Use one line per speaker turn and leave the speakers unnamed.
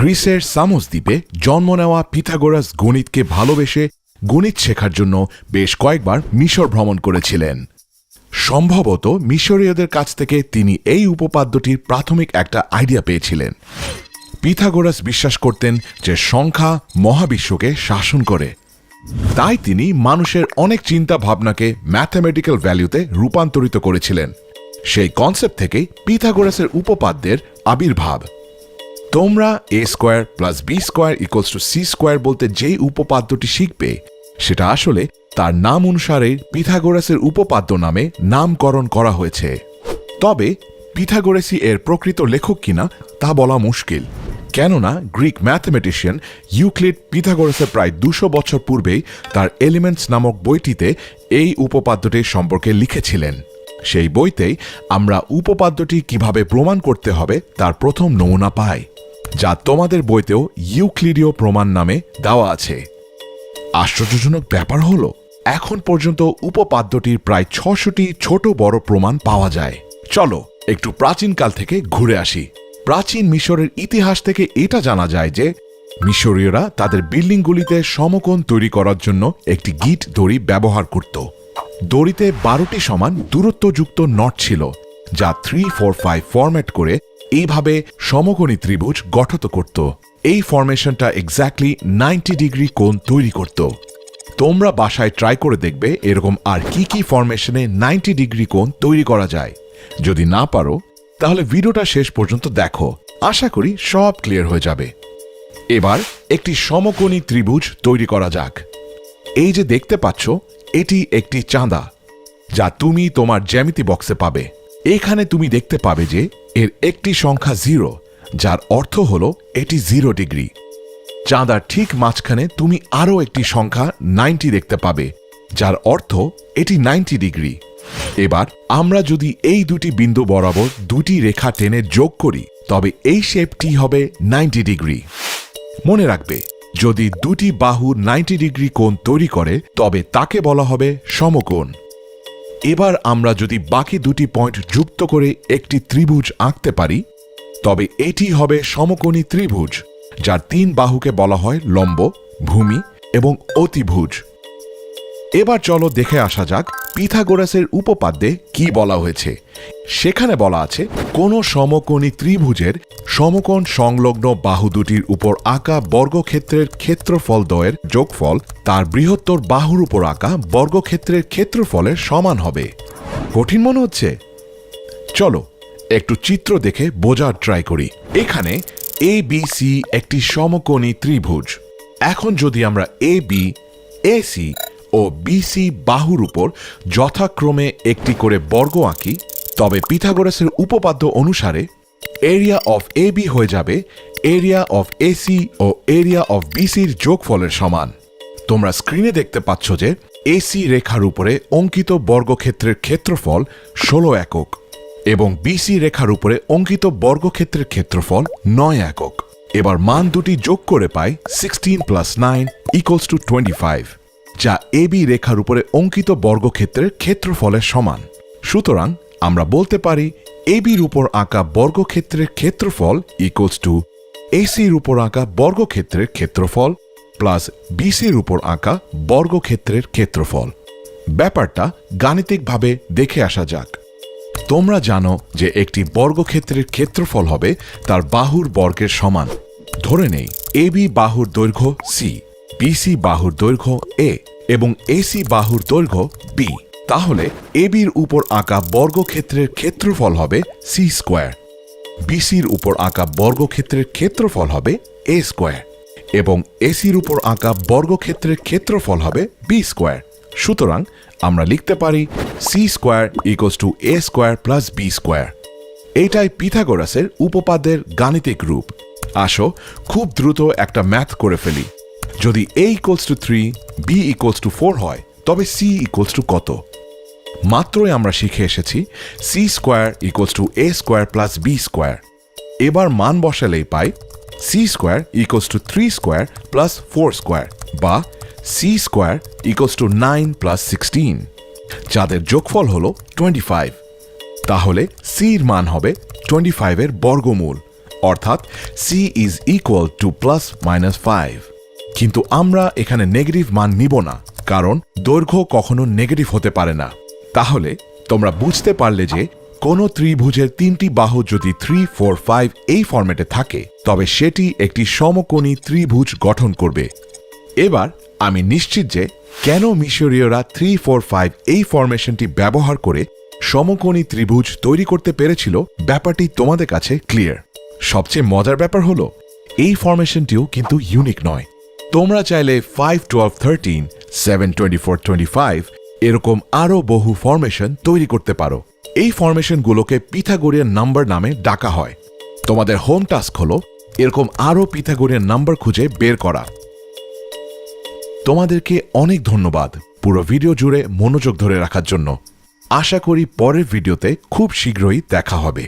গ্রিসের সামোস দ্বীপে জন্ম নেওয়া পিথাগোরাস গণিতকে ভালোবেসে গণিত শেখার জন্য বেশ কয়েকবার মিশর ভ্রমণ করেছিলেন। সম্ভবত মিশরীয়দের কাছ থেকে তিনি এই উপপাদ্যটির প্রাথমিক একটা আইডিয়া পেয়েছিলেন। পিথাগোরাস বিশ্বাস করতেন যে সংখ্যা মহাবিশ্বকে শাসন করে, তাই তিনি মানুষের অনেক চিন্তা ভাবনাকে ম্যাথমেটিক্যাল ভ্যালুতে রূপান্তরিত করেছিলেন। সেই কনসেপ্ট থেকেই পিথাগোরাসের উপপাদ্যের আবির্ভাব। তোমরা a square plus b square equals to c square বলতে যেই উপপাদ্যটি শিখবে সেটা আসলে তার নাম অনুসারে পিথাগোরাসের উপপাদ্য নামে নামকরণ করা হয়েছে। তবে পিথাগোরাসই এর প্রকৃত লেখক কিনা তা বলা মুশকিল, কেননা গ্রিক ম্যাথমেটিশিয়ান ইউক্লিড পিথাগোরাসের প্রায় 200 বছর পূর্বেই তার এলিমেন্টস নামক বইটিতে এই উপপাদ্যটির সম্পর্কে লিখেছিলেন। সেই বইতেই আমরা উপপাদ্যটি কিভাবে প্রমাণ করতে হবে তার প্রথম নমুনা পাই, যা তোমাদের বইতেও ইউক্লিডীয় প্রমাণ নামে দেওয়া আছে। আশ্চর্যজনক ব্যাপার হলো, এখন পর্যন্ত উপপাদ্যটির প্রায় 600টি ছোট বড় প্রমাণ পাওয়া যায়। চলো একটু প্রাচীনকাল থেকে ঘুরে আসি। প্রাচীন মিশরের ইতিহাস থেকে এটা জানা যায় যে মিশরীয়রা তাদের বিল্ডিংগুলিতে সমকোণ তৈরি করার জন্য একটি গিট দড়ি ব্যবহার করত। দড়িতে 12টি সমান দূরত্বযুক্ত নট ছিল, যা 3, 4, 5 ফরম্যাট করে এইভাবে সমকোণী ত্রিভুজ গঠিত করত। এই ফরমেশনটা এক্স্যাক্টলি 90 ডিগ্রি কোণ তৈরি করত। তোমরা বাসায় ট্রাই করে দেখবে এরকম আর কি কি ফরমেশনে 90 ডিগ্রি কোণ তৈরি করা যায়। যদি না পারো তাহলে ভিডিওটা শেষ পর্যন্ত দেখো, আশা করি সব ক্লিয়ার হয়ে যাবে। এবার একটি সমকোণী ত্রিভুজ তৈরি করা যাক। এই যে দেখতে পাচ্ছ, এটি একটি চাঁদা, যা তুমি তোমার জ্যামিতি বক্সে পাবে। এখানে তুমি দেখতে পাবে যে এর একটি সংখ্যা 0, যার অর্থ হলো এটি 0 ডিগ্রি। চাঁদার ঠিক মাঝখানে তুমি আরও একটি সংখ্যা 90 দেখতে পাবে, যার অর্থ এটি 90 ডিগ্রি। এবার আমরা যদি এই দুটি বিন্দু বরাবর দুটি রেখা টেনে যোগ করি তবে এই শেপটি হবে 90 ডিগ্রি। মনে রাখবে, যদি দুটি বাহু 90 ডিগ্রি কোণ তৈরি করে তবে তাকে বলা হবে সমকোণ। এবার আমরা যদি বাকি দুটি পয়েন্ট যুক্ত করে একটি ত্রিভুজ আঁকতে পারি তবে এটি হবে সমকোণী ত্রিভুজ, যার 3 বাহুকে বলা হয় লম্ব, ভূমি এবং অতিভুজ। এবার চলো দেখে আসা যাক পিথাগোরাসের উপপাদ্যে কি বলা হয়েছে। সেখানে বলা আছে, কোনো সমকোণী ত্রিভুজের সমকোণ সংলগ্ন বাহু দুটির উপর আঁকা বর্গক্ষেত্রের ক্ষেত্রফলদ্বয়ের যোগফল তার বৃহত্তর বাহুর উপর আঁকা বর্গক্ষেত্রের ক্ষেত্রফলের সমান হবে। কঠিন মনে হচ্ছে? চলো একটু চিত্র দেখে বোঝার ট্রাই করি। এখানে ABC একটি সমকোণী ত্রিভুজ। এখন যদি আমরা AB, AC ও BC বাহুর উপর যথাক্রমে একটি করে বর্গ আঁকি তবে পিথাগোরাসের উপপাদ্য অনুসারে এরিয়া অফ AB হয়ে যাবে এরিয়া অফ AC ও এরিয়া অফ BCর যোগফলের সমান। তোমরা স্ক্রিনে দেখতে পাচ্ছ যে AC রেখার উপরে অঙ্কিত বর্গক্ষেত্রের ক্ষেত্রফল 16 একক এবং BC রেখার উপরে অঙ্কিত বর্গক্ষেত্রের ক্ষেত্রফল 9 একক। এবার মান দুটি যোগ করে পাই 16 + 9 = 25, যা AB রেখার উপরে অঙ্কিত বর্গক্ষেত্রের ক্ষেত্রফলের সমান। সুতরাং আমরা বলতে পারি ABর উপর আঁকা বর্গক্ষেত্রের ক্ষেত্রফল ACর উপর আঁকা বর্গক্ষেত্রের ক্ষেত্রফল প্লাস BCর উপর আঁকা বর্গক্ষেত্রের ক্ষেত্রফল। ব্যাপারটা গাণিতিকভাবে দেখে আসা যাক। তোমরা জানো যে একটি বর্গক্ষেত্রের ক্ষেত্রফল হবে তার বাহুর বর্গের সমান। ধরে নেই AB বাহুর দৈর্ঘ্য C, BC বাহুর দৈর্ঘ্য A এবং AC বাহুর দৈর্ঘ্য B। তাহলে ABর উপর আঁকা বর্গক্ষেত্রের ক্ষেত্রফল হবে C স্কোয়ার, BCর উপর আঁকা বর্গক্ষেত্রের ক্ষেত্রফল হবে A স্কোয়ার এবং ACর উপর আঁকা বর্গক্ষেত্রের ক্ষেত্রফল হবে B স্কোয়ার। সুতরাং আমরা লিখতে পারি C square = A square plus B square. এটাই পিথাগোরাসের উপপাদ্যের গাণিতিক রূপ। আসো খুব দ্রুত একটা ম্যাথ করে ফেলি। যদি A = 3, B = 4 হয় তবে C = কত? মাত্রই আমরা শিখে এসেছি C square = A square plus B square. এবার মান বসালেই পাই C square = 3 square plus 4 square বা C স্কোয়ার = 9 + 16, যাদের যোগফল হল 25। তাহলে C এর মান হবে 25 এর বর্গমূল অর্থাৎ c is equal to plus minus 5 কিন্তু আমরা এখানে নেগেটিভ মান নিব না কারণ দৈর্ঘ্য কখনো নেগেটিভ হতে পারে না তাহলে তোমরা বুঝতে পারলে যে কোনো ত্রিভুজের তিনটি বাহু যদি 3, 4, 5 এই ফরম্যাটে থাকে তবে সেটি একটি সমকোণী ত্রিভুজ গঠন করবে এবার আমি নিশ্চিত যে কেন মিশরীয়রা 3, 4, 5 এই ফরমেশনটি ব্যবহার করে সমকোণী ত্রিভুজ তৈরি করতে পেরেছিল ব্যাপারটি তোমাদের কাছে ক্লিয়ার সবচেয়ে মজার ব্যাপার হলো এই ফরমেশনটিও কিন্তু ইউনিক নয় তোমরা চাইলে 5, 12, 13, 7, 24, 25 এরকম আরও বহু ফরমেশন তৈরি করতে পারো এই ফরমেশনগুলোকে পিথাগোরিয়ান নাম্বার নামে ডাকা হয় তোমাদের হোম টাস্ক হলো এরকম আরও পিথাগোরিয়ান নাম্বার খুঁজে বের করা তোমাদেরকে অনেক ধন্যবাদ পুরো ভিডিও জুড়ে মনোযোগ ধরে রাখার জন্য আশা করি পরের ভিডিওতে খুব শীঘ্রই দেখা হবে